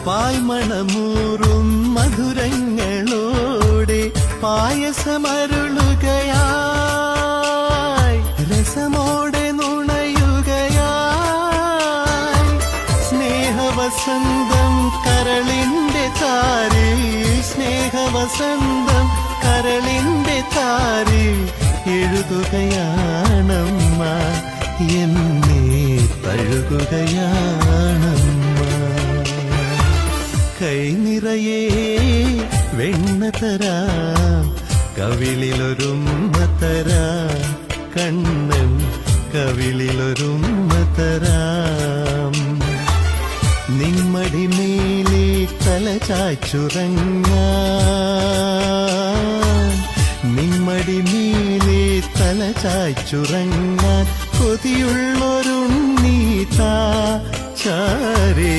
പാൽമണമൂറും മധുരങ്ങളോടെ പായസമരുളുകയായി രസമോടെ നുണയുകയായി സ്നേഹവസന്തം കരളിന്റെ താരിൽ സ്നേഹവസന്തം കരളിന്റെ താരിൽ എഴുതുകയാണമ്മ എന്നെ തഴുകുകയാണമ്മ കൈനിറയെ വെണ്ണ തരാം കവിളിലൊരുമ്മ തരാം കണ്ണൻ കവിളിലൊരുമ്മ തരാം നിമ്മടി മേലെ തല ചായ്ച്ചുറങ്ങാൻ നിമ്മടി മേലെ തല ചായ്ച്ചുറങ്ങാൻ കൊതിയുള്ളൊരുണ്ണീതാ ചാരേ